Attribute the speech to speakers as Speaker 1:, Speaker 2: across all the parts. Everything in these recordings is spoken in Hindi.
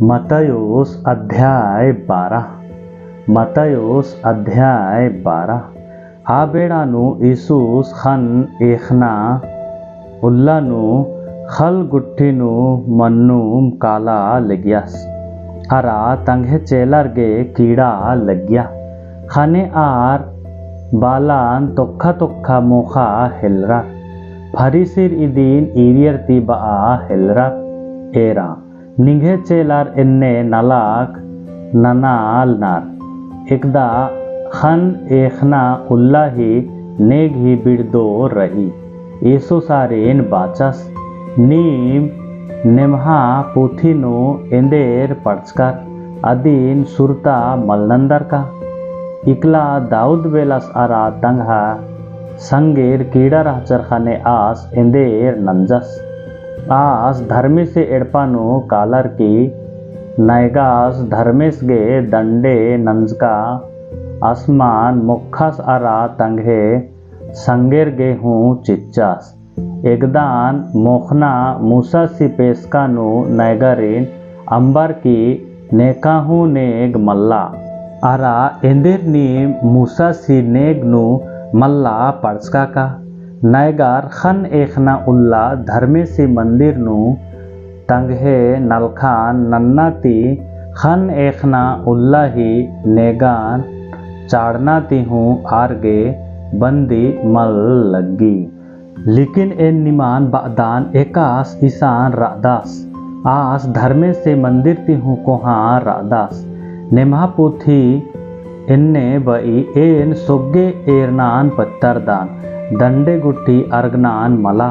Speaker 1: मत्तयोस अध्याय 12। मत्तयोस अध्याय 12। आ बेड़ानु ईसूस खन एखना उल्लानु खल गुट्ठीनु मन्नूम काला लग्यास अरा तंगे चेलरगे कीड़ा लग्या खाने आर बालान तोखा तोखा मोखा हिलरा फरीसिर इदीन ईरियरती बा हिलरा एरा निघे चेलार इन्ने नलाक ननाल नार एकदा खन एखना उल्लाही नेघी बिड़दो रही येसु सारेन बाचस नीम निम्हा पूथीनु एंदेर पड़चकर अदीन सुरता मलनंदर का इकला दाऊद बेलस आरा तंगा संगेर कीड़ा रहचर खाने आस एंदेर नंजस आस धर्मी से एड़पानु कालर की नयगास धर्मेश गे दंडे नंजका आसमान मुखस आरा तंगे संगेर गे हूँ चिच्चास एकदान मोखना मूसा सी पेस्कानु नयगरीन अंबर की नेकाहू नेग मल्ला आरा एंदेर नी मूसा सी नेगनु मल्ला पड़चका का नयगार खन एखना उल्ला धर्मे सी मंदिर नु तंगे नलखान नन्ना ती खन एखना उल्ला ही नेगान चाड़ना ती हूँ आरगे बंदी मल लगी लेकिन एन निमान बादान एकास ईसान रादास आस धर्मे से मंदिर ती हूँ कोहा रादास नेमा पोथी इन्ने बई एन सोगे एरनान पत्तरदान दंडे गुट्टी अर्गनान मला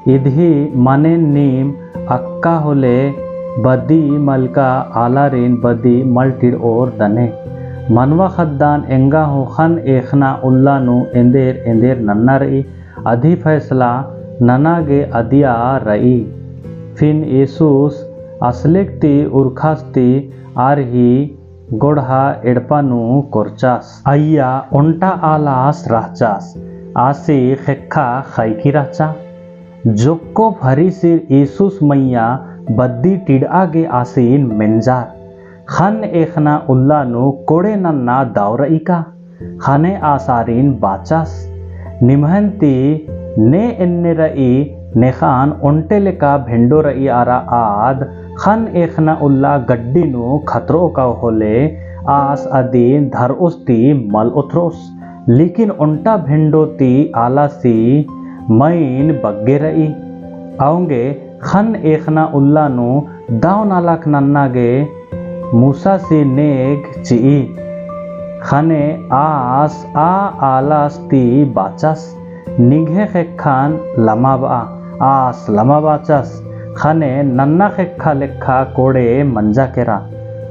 Speaker 1: इधी मने नीम अक्का होले बदी मलका आलारीन बदी मल्टिड और दने मनवा खद्दान एंगा हो खन एखना उल्लानु एंदेर एंदेर नन्ना रही अधि फैसला ननागे अदिया रही फिन येसूस असलेक्ति उर्खास्ती आरही गोढ़ा एड़पानु कोरचास अय्या उन्टा आलास रहचास आसी खेखा खैकी रहचा जोक्को भरी सिर ईसूस मैया बद्दी टिड़ागे आसीन मेंजार खन एखना उल्लानु कोड़े नन्ना दावरई का खाने आसारीन बाचास निमहंती ने इन्ने रई नेखान उन्टे लेका भेंडो रई आरा आद खन एखना उल्ला गड्डीनु खतरो का होले आस अदीन धर उस्ती मल उथरोस लेकिन उन्टा भेंडोती आलासी मैन बग्गे रई आऊंगे खन एखना उल्लानु दाव नालाक नन्नागे मूसा सी नेग ची खने आस आ आलास्ती बाचस निघे खेखान लमाबा आस लमा बाचस खने नन्ना खेखा लेखा कोड़े मंजा केरा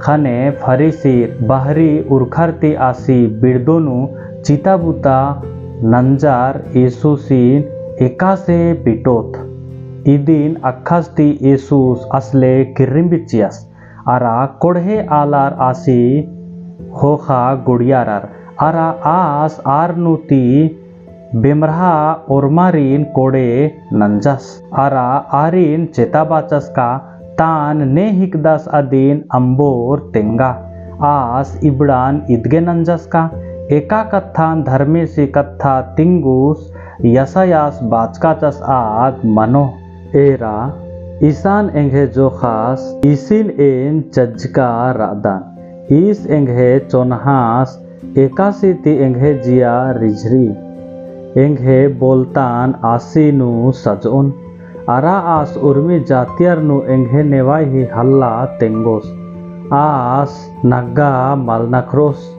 Speaker 1: खने फरीसीर बाहरी उरखरती आसी बिड़दोनु चिताबुता नंजार येसूसीन एका से पिटोत इदीन अक्खास्ती येसूस असले किर्रिंबिचियास आरा कोढ़े आलार आसी होखा गुड़ियारार आरा आस आरनुती बेमरहा ओरमारीन कोड़े नंजस आरा आरीन चेताबाचस का तान ने हिकदास अदीन अंबोर तेंगा आस इबड़ान इदगे नंजस का एका कत्थान धर्मे से कत्था तिंगूस यसायास बाचकाचस आद मनो एरा ईसान एंगे जो खास इसिन एन चज्का रादान इस एंगे चोनहास एकासी ती एंगे जिया रिझरी एंगे बोलतान आसीनु सजोन आरा आस उर्मी जातियरनु एंगे नेवाई ही हल्ला तेंगोस आस नग्गा मलनक्रोस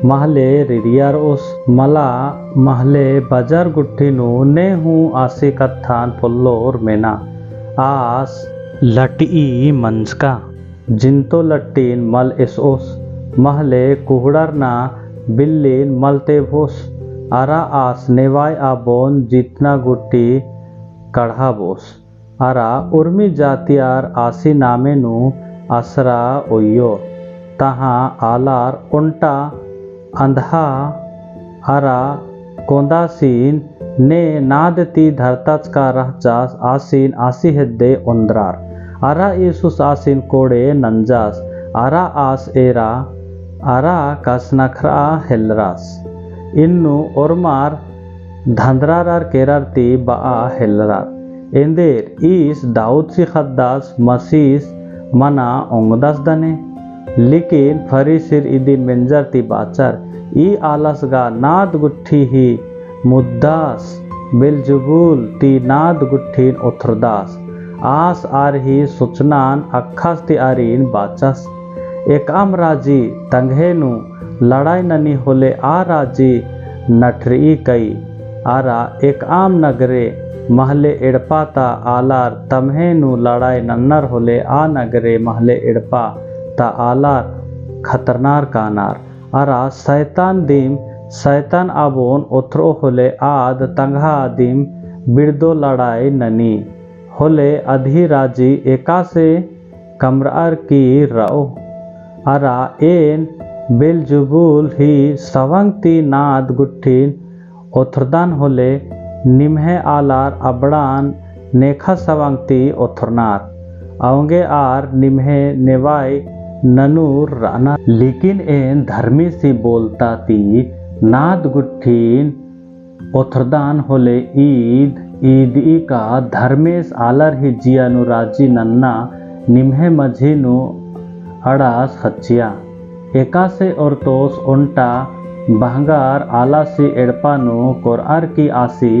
Speaker 1: महले रिरियारोस मला महले बजार गुट्ठीनु ने हूँ आसी कत्थान पुल्लोर मेना आस लटी मंजका जिंतो लट्टीन मल एसोस महले कुहड़रना बिल्लीन मलते भोस आरा आस नेवाय आबोन जितना गुट्टी कढ़ा बोस आरा उर्मी जातियार आसी नामेनु असरा ओयो तहा आलार उन्टा अंधा आरा कोंदासीन ने नादती धरताच का रहचास आसीन आसी हेद्दे उंद्रार Ara Yesus asin kode nanjas, ara as era, ara kasnakra helras. Innu ormar dhandrarar kerarti baa helrar. Ender is Daud si khaddas masis mana ongdas dane. लेकिन फरीसिर इदिन मेंजरती बाचर ई आलसगा नाद गुट्ठी ही मुद्दास बेलजुबुल ती नाद गुट्ठीन उथरदास आस आर ही सुचनान अखास ती आरीन बाचस एक आम राजी तंघेनु लड़ाई ननी होले आ राजी नठरी कई आरा एक आम नगरे महले एड़पाता आलार तम्हेनु लड़ाई नन्नर होले आ नगरे महले एड़पा ता आलार खतरनार कानार आरा शैतान दिम शैतान आबोन उथरो होले आद तंघा आदिम बिरदो लड़ाई ननी होले अधी राजी एका से कमरार की रओ आरा एन बेलजुबुल ही सवंगती नाद गुट्ठीन उथरदान होले निम्हे आलार अबड़ान नेखा सवंगती उथरनार आउंगे आर निम्हे नेवाई ननूर राना लेकिन एन धर्मी सी बोलता ती नाद गुट्ठीन उथरदान होले ईद का धर्मेश आलर ही जियानु राजी नन्ना निम्हे मझीनु अड़ास खच्चिया एका से औरतोस उन्टा बहंगार आला सी एड़पानु कोरआर की आसी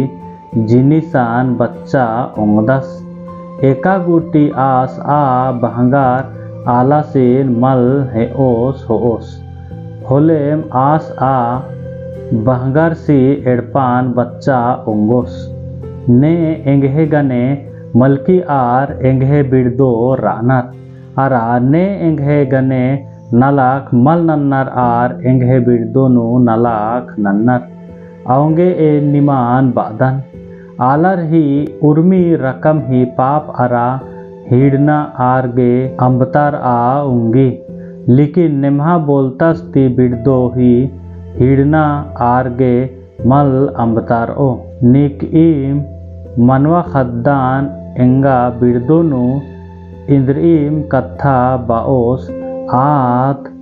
Speaker 1: जिनिसान बच्चा ओंगदस एका गुटी आस आ बहंगार आला से मल है ओस होस होलेम आस आ बहंगार सी एड़पान बच्चा ओंगोस ने एंगे गने मलकी आर एंगे बिरदो रानर आरा ने एंगे गने नलाक मल नन्नर आर एंगे बिरदोनु नलाक नन्नर आउंगे ए निमान बादन आलर ही उर्मी रकम ही पाप आरा हिड़ना आरगे अंबतार आऊंगी लेकिन निम्हा बोलतस ती बिरदो ही हिड़ना आरगे मल अंबतार ओ निकईम मनवा खद्दान एंगा बिरदोनु इंद्रीम कत्था बाओस आत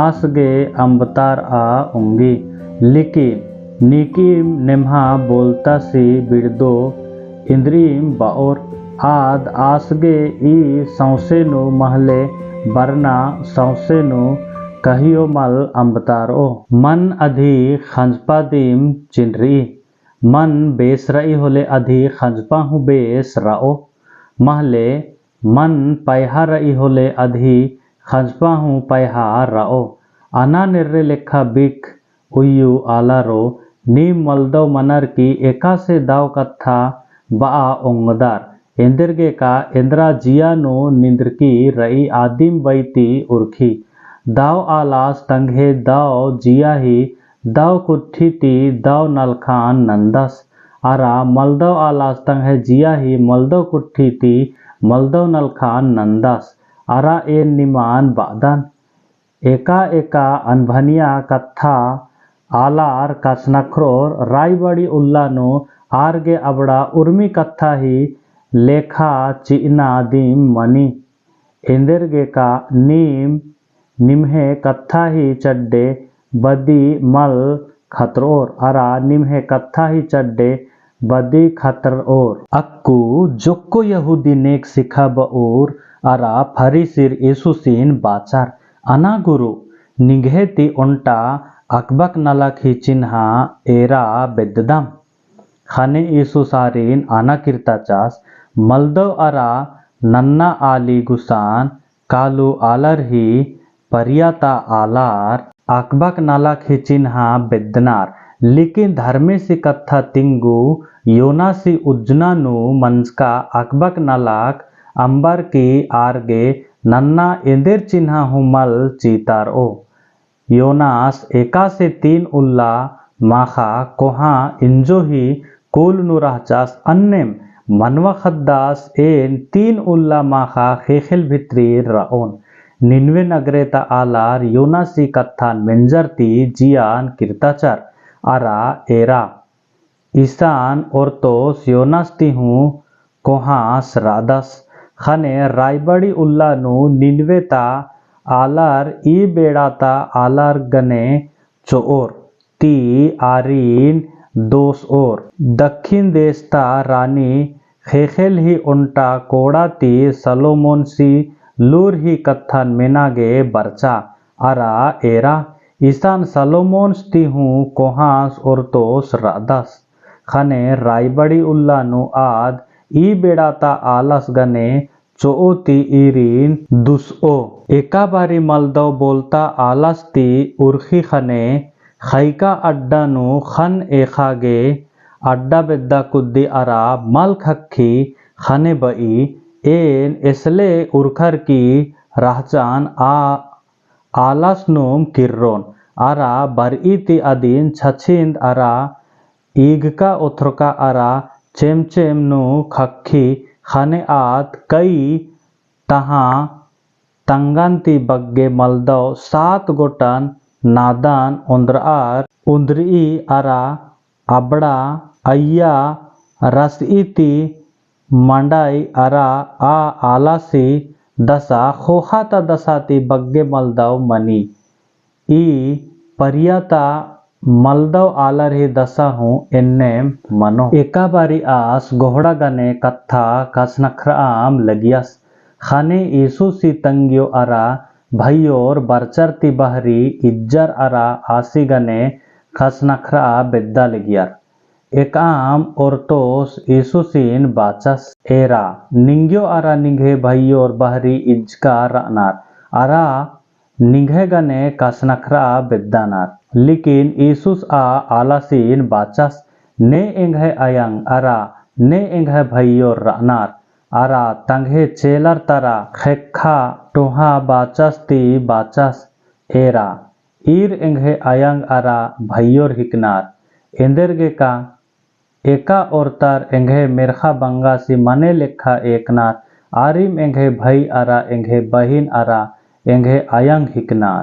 Speaker 1: आसगे अंबतार आऊंगी लेकिन निकीम निम्हा बोलता सी बिरदो इंद्रीम बाओर आद आसगे ई सौसेनु महले बरना सौसेनु कहियो मल अंबतारो मन अधि खंजपा दीम चिनरी मन बेस रई होले अधि खंजपा हूँ बेस राओ महले मन पैहा रई होले अधि खंजपा हूँ पैहा राओ अना निर्रे लेखा बिक उयु आलारो नीम मलदो मनर की एका से दाव कत्था बा ओंगदार इंद्रगे का इंद्रा जियानो निंद्रकी रई आदिम बैती उर्खी दाव आलास तंघे दाव जिया ही दाव कुट्ठी ती दाव नलखान नंदस आरा मलदव आलास तंघे जिया ही मलदव कुट्ठी ती मलदव नलखान नंदस आरा ए निमान बादन एका एका अनभनिया कत्था आलार कसनखरोर रायबड़ी उल्लानो आरगे अबड़ा उर्मी कत्था ही लेखा चिना दीम मनी इंदरगे का नीम निम्हे कत्था ही चड्डे बदी मल खतरोर अरा निम्हे कत्था ही चड्डे बदी खतर और अक्कू जोक्को यहूदी नेक सिखा बऊर अरा फरीसिर येसुसीन बाचार अना गुरु निघेती उन्टा अकबक नलक ही चिन्हा एरा बेद्दम खाने येसुसारीन आना किरताचास मलदव अरा नन्ना आली गुसान कालू आलर ही परियाता आलार अकबक नलक ही चिन्हा बेदनार लेकिन धर्मे से कत्था तिंगु योना सी उज्जनानु मंजका अकबक नलक अंबर की आरगे नन्ना इंदेर चिन्हा हुमल चीतार ओ योनास एका से 3 उल्ला माखा कोहा इंजो ही कोल नुराचास अन्नेम मनवा खद्दास एन 3 उल्ला माखा खेखेल भित्री राओन निन्वे नगरेता आलार योनासी कत्थान मेंजरती जियान किरताचार आरा एरा ईसान औरतोस योनास्ती हूँ कोहास रादस खने रायबड़ी उल्लानु निन्वेता आलार ई बेड़ाता आलार गने चोर ती आरीन दोस और दक्षिण देशता रानी खेखेल ही उन्टा कोड़ा ती सलोमोन सी लूर ही कत्थन मिनागे बरचा अरा एरा ईसान सलोमोन ती हूँ कोहास और तोस रादस खने रायबड़ी उल्लानु आद ई बेड़ाता आलस गने चो ती इरीन दुसओ एका बारी मलदव बोलता आलस ती उर्खी खने खैका अड्डा नु खन एखागे अड्डा बेद्दा कुद्दी अरा मल खक्खी खने बई एन इसले उर्खर की रहचान आलस नुम किर्रोन अरा बरई ती अदीन छछिंद अरा ईगका उथरका अरा चेम नु खक्खी खने आत कई तहा तंगंती बग्गे मलदव 7 गोटन नादान उंद्रार उंद्री अरा अबड़ा अय्या रसईती मंडाई अरा आलासी दसा खोहाता दसाती बग्गे मलदव मनी ई परियाता मलदव आलर ही दसा हूँ इन्ने मनो एका बारी आस गोहड़ा गने कत्था कसनखराम लगियस खाने ईसु सी तंगियो अरा भैयोर बरचरती बहरी इज्जर अरा आसी गने खसनखरा बेद्दा लगियर एक आम और तोस ईसुसीन बाचस एरा निंग्यो अरा निंघे भैयोर बहरी इज्का रनार अरा निंघे गने कसनखरा बेद्दानार लेकिन ईसुस आलासीन बाचस ने इंघे अयंग अरा ने इंघे भैयोर रनार अरा तंघे चेलर तरा खेखा टोहा बाचस ती बाचस एरा ईर इंघे अयंग अरा भैयोर हिकनार इंदरगे का एका और तर इंघे मिरखा बंगासी मने लेखा एकनार आरिम इंघे भई अरा इंघे बहिन अरा इंघे अयंग हिकनार